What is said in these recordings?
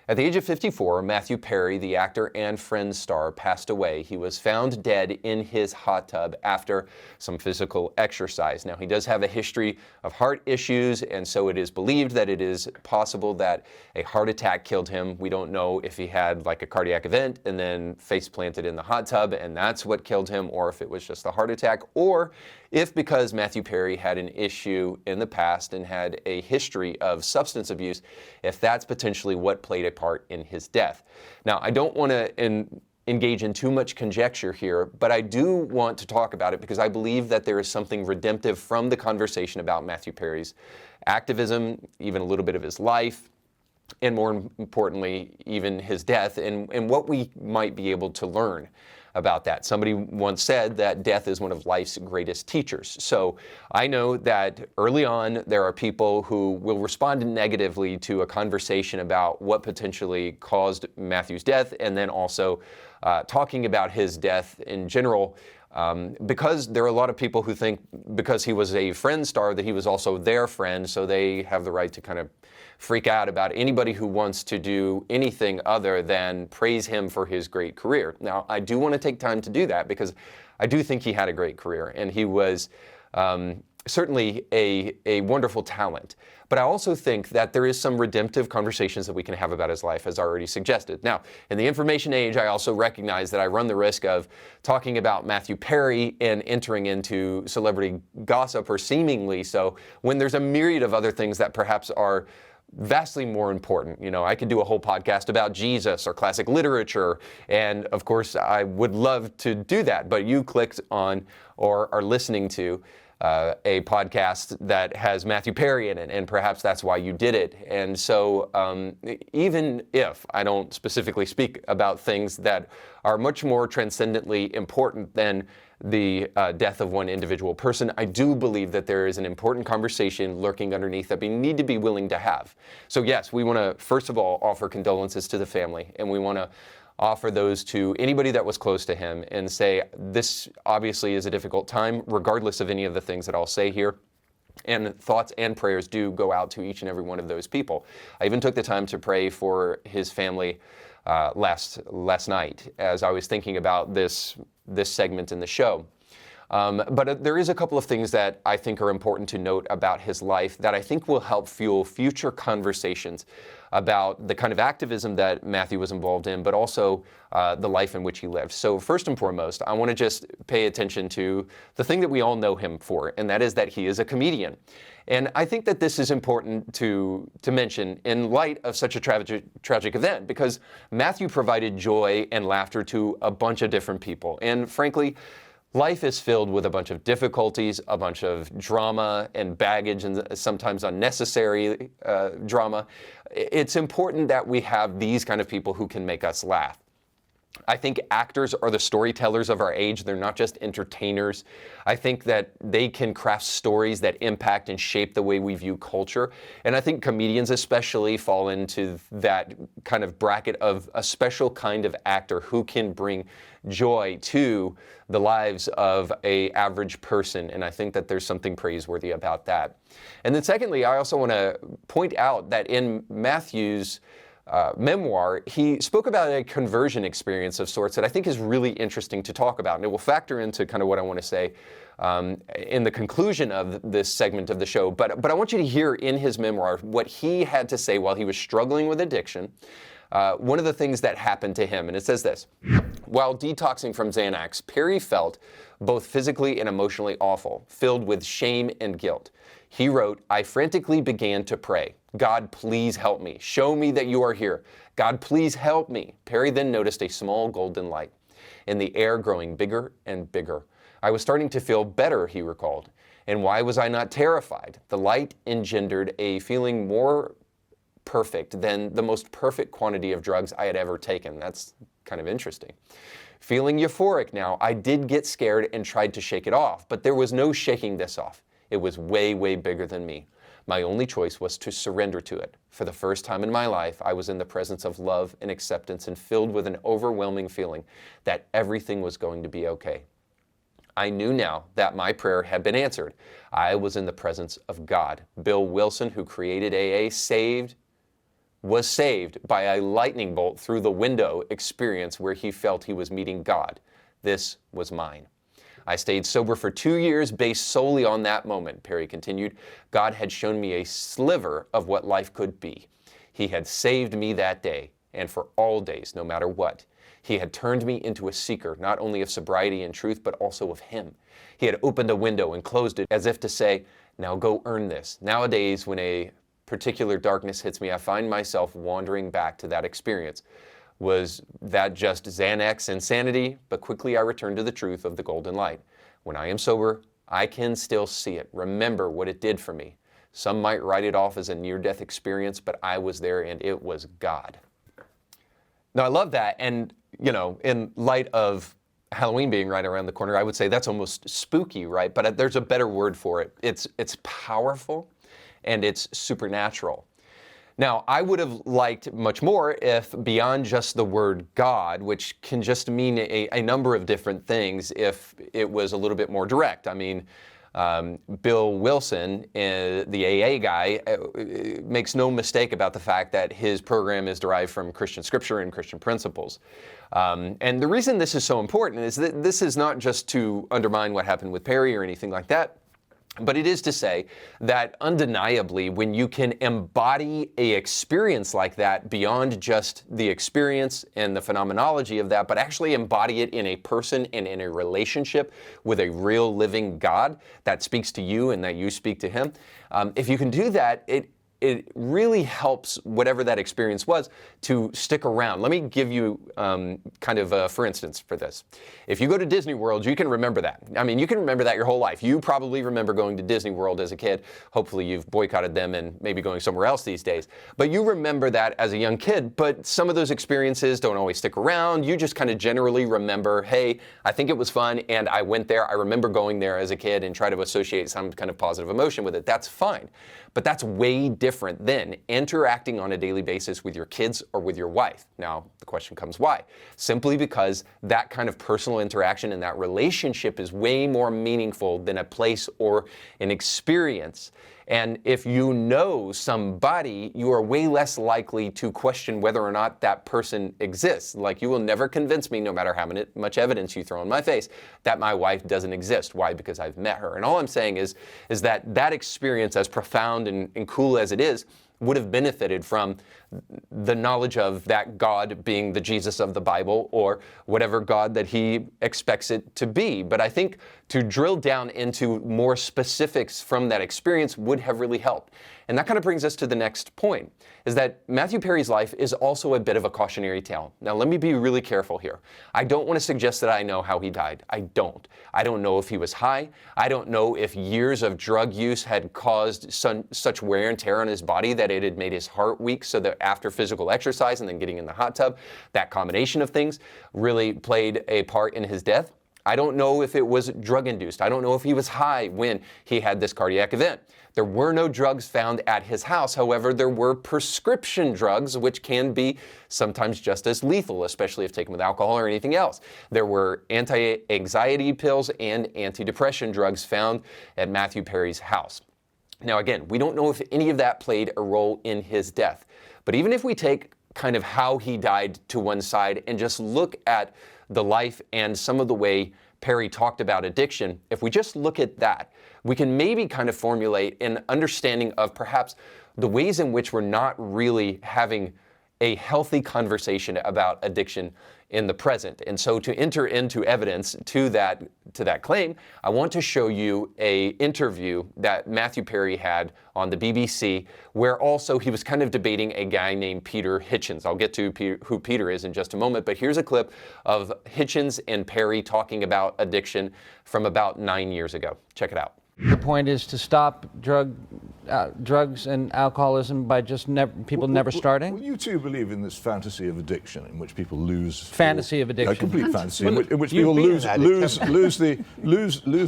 At the age of 54, Matthew Perry, the actor and Friends star, passed away. He was found dead in his hot tub after some physical exercise. Now, he does have a history of heart issues, and so it is believed that it is possible that a heart attack killed him. We don't know if he had like a cardiac event and then face planted in the hot tub, and that's what killed him, or if it was just a heart attack, or if because Matthew Perry had an issue in the past and had a history of substance abuse, if that's potentially what played a part in his death. Now, I don't want to engage in too much conjecture here, but I do want to talk about it because I believe that there is something redemptive from the conversation about Matthew Perry's activism, even a little bit of his life, and more importantly, even his death, and what we might be able to learn about that. Somebody once said that death is one of life's greatest teachers. So I know that early on there are people who will respond negatively to a conversation about what potentially caused Matthew's death, and then also talking about his death in general, because there are a lot of people who think because he was a Friends star that he was also their friend, so they have the right to kind of freak out about anybody who wants to do anything other than praise him for his great career. Now, I do want to take time to do that because I do think he had a great career, and he was certainly a wonderful talent. But I also think that there is some redemptive conversations that we can have about his life, as already suggested. Now, in the information age, I also recognize that I run the risk of talking about Matthew Perry and entering into celebrity gossip, or seemingly so, when there's a myriad of other things that perhaps are vastly more important. You know, I could do a whole podcast about Jesus or classic literature, and of course I would love to do that, but you clicked on or are listening to a podcast that has Matthew Perry in it, and perhaps that's why you did it. And so even if I don't specifically speak about things that are much more transcendently important than the death of one individual person, I do believe that there is an important conversation lurking underneath that we need to be willing to have. So yes, we want to first of all offer condolences to the family, and we want to offer those to anybody that was close to him and say, this obviously is a difficult time, regardless of any of the things that I'll say here. And thoughts and prayers do go out to each and every one of those people. I even took the time to pray for his family last night as I was thinking about this segment in the show. But there is a couple of things that I think are important to note about his life that I think will help fuel future conversations about the kind of activism that Matthew was involved in, but also the life in which he lived. So first and foremost, I want to just pay attention to the thing that we all know him for, and that is that he is a comedian. And I think that this is important to mention in light of such a tragic event, because Matthew provided joy and laughter to a bunch of different people. And frankly, life is filled with a bunch of difficulties, a bunch of drama and baggage, and sometimes unnecessary drama. It's important that we have these kind of people who can make us laugh. I think actors are the storytellers of our age. They're not just entertainers. I think that they can craft stories that impact and shape the way we view culture. And I think comedians especially fall into that kind of bracket of a special kind of actor who can bring joy to the lives of an average person. And I think that there's something praiseworthy about that. And then secondly, I also want to point out that in Matthew's memoir, he spoke about a conversion experience of sorts that I think is really interesting to talk about. And it will factor into kind of what I want to say in the conclusion of this segment of the show. But I want you to hear in his memoir what he had to say while he was struggling with addiction. One of the things that happened to him, and it says this: while detoxing from Xanax, Perry felt both physically and emotionally awful, filled with shame and guilt. He wrote, "I frantically began to pray. God, please help me. Show me that you are here. God, please help me." Perry then noticed a small golden light in the air growing bigger and bigger. "I was starting to feel better," he recalled. "And why was I not terrified? The light engendered a feeling more perfect than the most perfect quantity of drugs I had ever taken." That's kind of interesting. "Feeling euphoric now, I did get scared and tried to shake it off, but there was no shaking this off. It was way, way bigger than me. My only choice was to surrender to it. For the first time in my life, I was in the presence of love and acceptance and filled with an overwhelming feeling that everything was going to be okay. I knew now that my prayer had been answered. I was in the presence of God. Bill Wilson, who created AA, saved was saved by a lightning bolt through the window experience where he felt he was meeting God. This was mine. I stayed sober for 2 years based solely on that moment, Perry continued. God had shown me a sliver of what life could be. He had saved me that day, and for all days, no matter what. He had turned me into a seeker, not only of sobriety and truth, but also of Him. He had opened a window and closed it as if to say, now go earn this. Nowadays, when a particular darkness hits me, I find myself wandering back to that experience. Was that just Xanax insanity? But quickly I return to the truth of the golden light. When I am sober, I can still see it, remember what it did for me. Some might write it off as a near-death experience, but I was there and it was God. Now I love that, and in light of Halloween being right around the corner, I would say that's almost spooky, right? But there's a better word for it. It's powerful and it's supernatural. Now, I would have liked much more if beyond just the word God, which can just mean a number of different things, if it was a little bit more direct. I mean, Bill Wilson, the AA guy, makes no mistake about the fact that his program is derived from Christian scripture and Christian principles. And the reason this is so important is that this is not just to undermine what happened with Perry or anything like that, but it is to say that undeniably, when you can embody an experience like that beyond just the experience and the phenomenology of that, but actually embody it in a person and in a relationship with a real living God that speaks to you and that you speak to Him, if you can do that, it really helps whatever that experience was to stick around. Let me give you kind of a for instance for this. If you go to Disney World, you can remember that. I mean, you can remember that your whole life. You probably remember going to Disney World as a kid. Hopefully you've boycotted them and maybe going somewhere else these days. But you remember that as a young kid, but some of those experiences don't always stick around. You just kind of generally remember, hey, I think it was fun and I went there. I remember going there as a kid and try to associate some kind of positive emotion with it. That's fine. But that's way different than interacting on a daily basis with your kids or with your wife. Now, the question comes, why? Simply because that kind of personal interaction and that relationship is way more meaningful than a place or an experience. And if you know somebody, you are way less likely to question whether or not that person exists. Like, you will never convince me, no matter how much evidence you throw in my face, that my wife doesn't exist. Why? Because I've met her. And all I'm saying is that experience, as profound and cool as it is, would have benefited from the knowledge of that God being the Jesus of the Bible or whatever God that He expects it to be. But I think to drill down into more specifics from that experience would have really helped. And that kind of brings us to the next point, is that Matthew Perry's life is also a bit of a cautionary tale. Now, let me be really careful here. I don't want to suggest that I know how he died. I don't. I don't know if he was high. I don't know if years of drug use had caused such wear and tear on his body that it had made his heart weak, so that after physical exercise and then getting in the hot tub, that combination of things really played a part in his death. I don't know if it was drug-induced. I don't know if he was high when he had this cardiac event. There were no drugs found at his house. However, there were prescription drugs, which can be sometimes just as lethal, especially if taken with alcohol or anything else. There were anti-anxiety pills and antidepressant drugs found at Matthew Perry's house. Now, again, we don't know if any of that played a role in his death. But even if we take kind of how he died to one side and just look at the life and some of the way Perry talked about addiction, if we just look at that, we can maybe kind of formulate an understanding of perhaps the ways in which we're not really having a healthy conversation about addiction in the present. And so to enter into evidence to that claim, I want to show you an interview that Matthew Perry had on the BBC, where also he was kind of debating a guy named Peter Hitchens. I'll get to who Peter is in just a moment, but here's a clip of Hitchens and Perry talking about addiction from about 9 years ago. Check it out. The point is to stop drugs and alcoholism by just people never starting? Well, you two believe in this fantasy of addiction in which people lose... Fantasy of addiction. Complete fantasy, in which people lose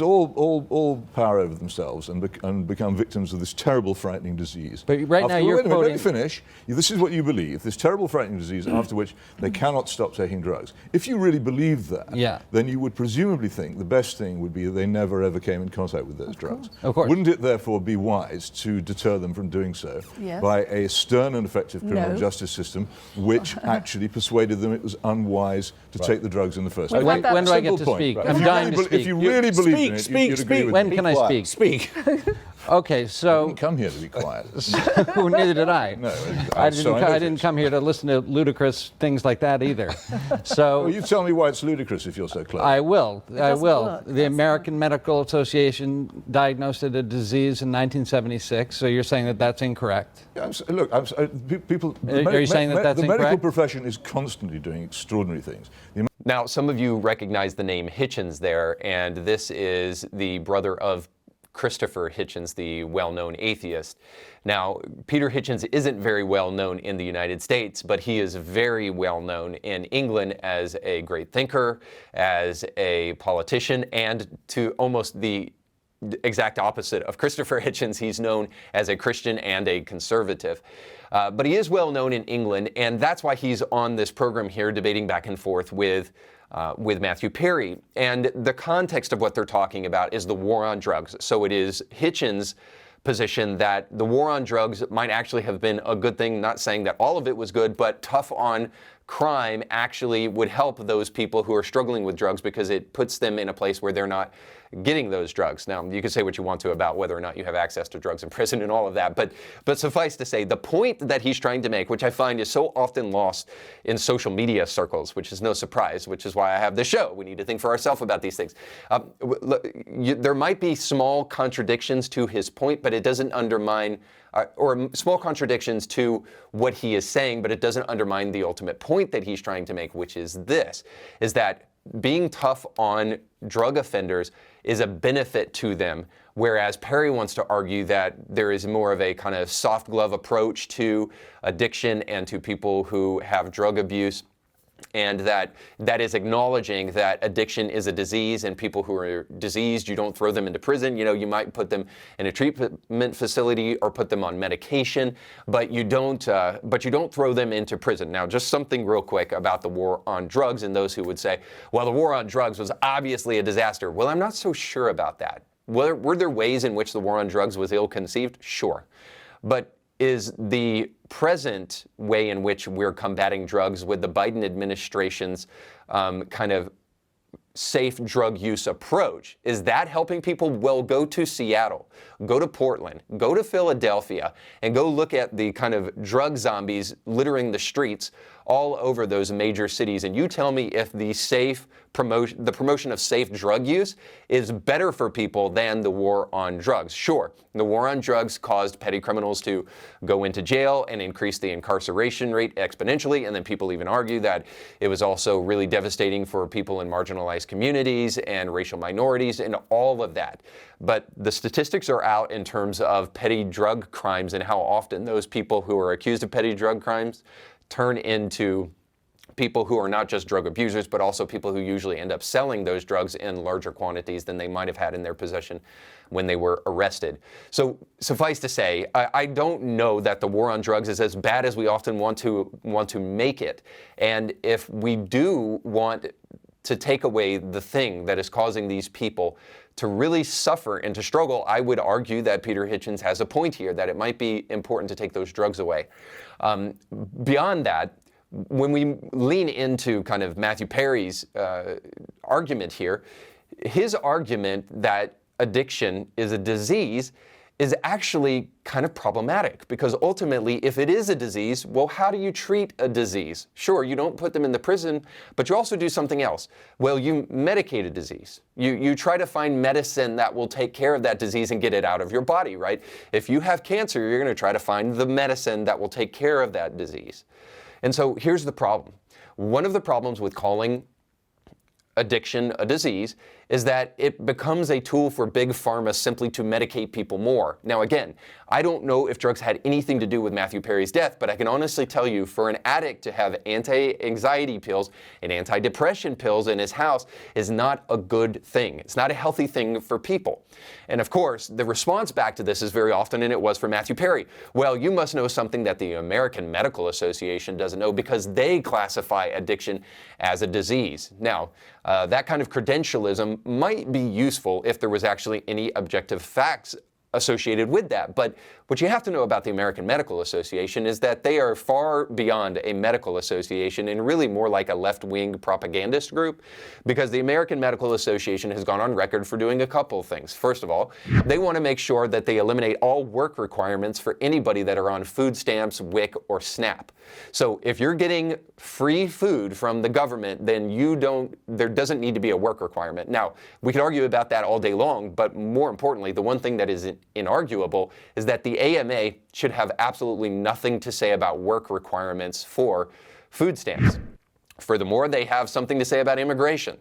all power over themselves and become victims of this terrible, frightening disease. But right now you're quoting... Let me finish. This is what you believe, this terrible, frightening disease after which they cannot stop taking drugs. If you really believed that, then you would presumably think the best thing would be that they never ever came in contact with those drugs. Of course. Wouldn't it therefore be wise to deter them from doing so Yes. by a stern and effective criminal No. justice system, which actually persuaded them it was unwise to take the drugs in the first place. When do I get to Simple point. speak? If I'm you dying really to be- speak. If you really believe in it, you'd agree with When me. can I speak? Speak. Okay, I so didn't come here to be quiet. neither did I. No, I so didn't come here to listen to ludicrous things like that either. So Well, you tell me why it's ludicrous if you're so clever. I will. I doesn't will. work. The American Medical Association diagnosed it a disease in 1976. So you're saying that that's incorrect? Look, people. Are you saying that that's the medical incorrect? profession is constantly doing extraordinary things. Now, some of you recognize the name Hitchens there, and this is the brother of Christopher Hitchens, the well-known atheist. Now, Peter Hitchens isn't very well known in the United States, but he is very well known in England as a great thinker, as a politician, and to almost the exact opposite of Christopher Hitchens, he's known as a Christian and a conservative. But he is well known in England, and that's why he's on this program here debating back and forth with Matthew Perry. And the context of what they're talking about is the war on drugs. So it is Hitchens' position that the war on drugs might actually have been a good thing, not saying that all of it was good, but tough on crime actually would help those people who are struggling with drugs because it puts them in a place where they're not getting those drugs. Now, you can say what you want to about whether or not you have access to drugs in prison and all of that, but suffice to say, the point that he's trying to make, which I find is so often lost in social media circles, which is no surprise, which is why I have this show. We need to think for ourselves about these things. There might be small contradictions to his point, but it doesn't undermine or small contradictions to what he is saying, but it doesn't undermine the ultimate point that he's trying to make, which is this, is that being tough on drug offenders is a benefit to them, whereas Perry wants to argue that there is more of a kind of soft glove approach to addiction and to people who have drug abuse. And that is acknowledging that addiction is a disease, and people who are diseased, you don't throw them into prison. You know, you might put them in a treatment facility or put them on medication, but you don't throw them into prison. Now, just something real quick about the war on drugs and those who would say, well, the war on drugs was obviously a disaster. Well, I'm not so sure about that. Were there ways in which the war on drugs was ill-conceived? Sure. But is the present way in which we're combating drugs with the Biden administration's kind of safe drug use approach, is that helping people? Well, go to Seattle, go to Portland, go to Philadelphia, and go look at the kind of drug zombies littering the streets all over those major cities. And you tell me if the promotion of safe drug use is better for people than the war on drugs. Sure, the war on drugs caused petty criminals to go into jail and increase the incarceration rate exponentially. And then people even argue that it was also really devastating for people in marginalized communities and racial minorities and all of that. But the statistics are out in terms of petty drug crimes and how often those people who are accused of petty drug crimes turn into people who are not just drug abusers, but also people who usually end up selling those drugs in larger quantities than they might have had in their possession when they were arrested. So suffice to say, I don't know that the war on drugs is as bad as we often want to make it. And if we do want to take away the thing that is causing these people to really suffer and to struggle, I would argue that Peter Hitchens has a point here, that it might be important to take those drugs away. Beyond that, when we lean into kind of Matthew Perry's argument here, his argument that addiction is a disease is actually kind of problematic, because ultimately, if it is a disease, well, how do you treat a disease? Sure, you don't put them in the prison, but you also do something else. Well, you medicate a disease. You try to find medicine that will take care of that disease and get it out of your body, right? If you have cancer, you're going to try to find the medicine that will take care of that disease. And so here's the problem. One of the problems with calling addiction a disease is that it becomes a tool for big pharma simply to medicate people more. Now again, I don't know if drugs had anything to do with Matthew Perry's death, but I can honestly tell you, for an addict to have anti-anxiety pills and anti-depression pills in his house is not a good thing. It's not a healthy thing for people. And of course, the response back to this is very often, and it was for Matthew Perry, well, you must know something that the American Medical Association doesn't know, because they classify addiction as a disease. Now, that kind of credentialism might be useful if there was actually any objective facts associated with that. But what you have to know about the American Medical Association is that they are far beyond a medical association and really more like a left-wing propagandist group, because the American Medical Association has gone on record for doing a couple of things. First of all, they want to make sure that they eliminate all work requirements for anybody that are on food stamps, WIC, or SNAP. So if you're getting free food from the government, then there doesn't need to be a work requirement. Now, we could argue about that all day long, but more importantly, the one thing that is inarguable is that the AMA should have absolutely nothing to say about work requirements for food stamps. Furthermore, they have something to say about immigration.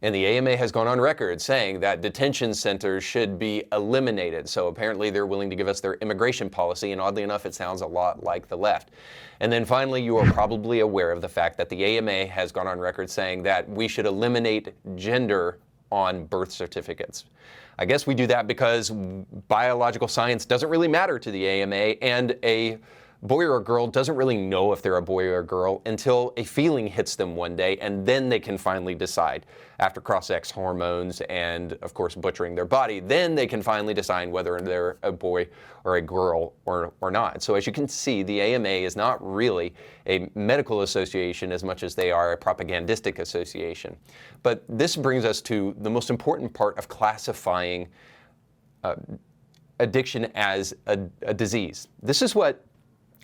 And the AMA has gone on record saying that detention centers should be eliminated. So apparently they're willing to give us their immigration policy, and oddly enough, it sounds a lot like the left. And then finally, you are probably aware of the fact that the AMA has gone on record saying that we should eliminate gender on birth certificates. I guess we do that because biological science doesn't really matter to the AMA, and a boy or a girl doesn't really know if they're a boy or a girl until a feeling hits them one day, and then they can finally decide. After cross-sex hormones and, of course, butchering their body, then they can finally decide whether they're a boy or a girl or not. So as you can see, the AMA is not really a medical association as much as they are a propagandistic association. But this brings us to the most important part of classifying addiction as a disease. This is what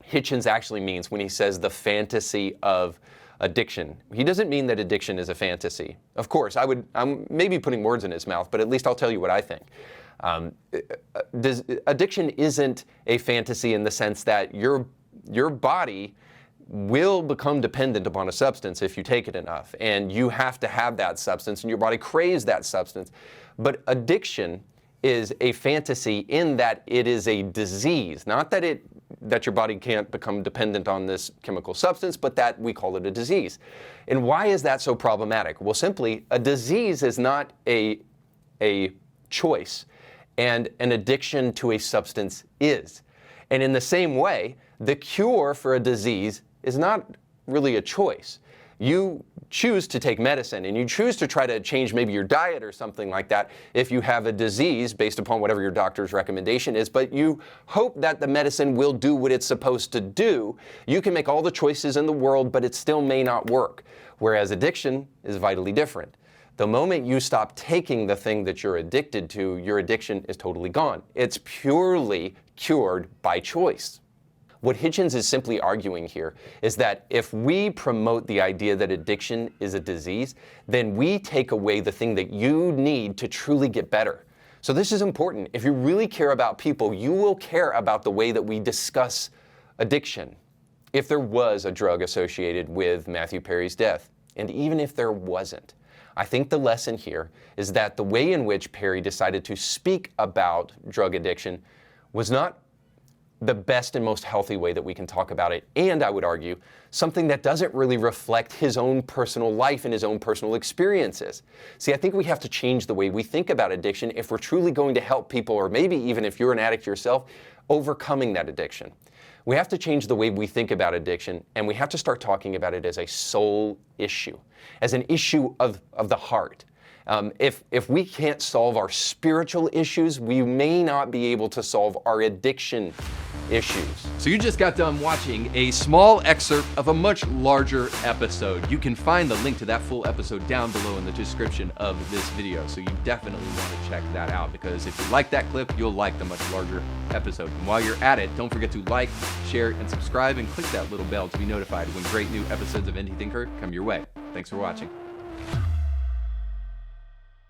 Hitchens actually means when he says the fantasy of addiction. He doesn't mean that addiction is a fantasy. Of course, I'm maybe putting words in his mouth, but at least I'll tell you what I think. Addiction isn't a fantasy in the sense that your body will become dependent upon a substance if you take it enough, and you have to have that substance, and your body craves that substance. But addiction is a fantasy in that it is a disease, not that your body can't become dependent on this chemical substance, but that we call it a disease. And why is that so problematic? Well, simply, a disease is not a choice, and an addiction to a substance is. And in the same way, the cure for a disease is not really a choice. You choose to take medicine, and you choose to try to change maybe your diet or something like that if you have a disease based upon whatever your doctor's recommendation is, but you hope that the medicine will do what it's supposed to do. You can make all the choices in the world, but it still may not work. Whereas addiction is vitally different. The moment you stop taking the thing that you're addicted to, your addiction is totally gone. It's purely cured by choice. What Hitchens is simply arguing here is that if we promote the idea that addiction is a disease, then we take away the thing that you need to truly get better. So this is important. If you really care about people, you will care about the way that we discuss addiction. If there was a drug associated with Matthew Perry's death, and even if there wasn't, I think the lesson here is that the way in which Perry decided to speak about drug addiction was not the best and most healthy way that we can talk about it, and I would argue, something that doesn't really reflect his own personal life and his own personal experiences. See, I think we have to change the way we think about addiction if we're truly going to help people, or maybe even if you're an addict yourself, overcoming that addiction. We have to change the way we think about addiction, and we have to start talking about it as a soul issue, as an issue of the heart. If we can't solve our spiritual issues, we may not be able to solve our addiction issues. So you just got done watching a small excerpt of a much larger episode. You can find the link to that full episode down below in the description of this video. So you definitely want to check that out, because if you like that clip, you'll like the much larger episode. And while you're at it, don't forget to like, share, and subscribe, and click that little bell to be notified when great new episodes of Indie Thinker come your way. Thanks for watching.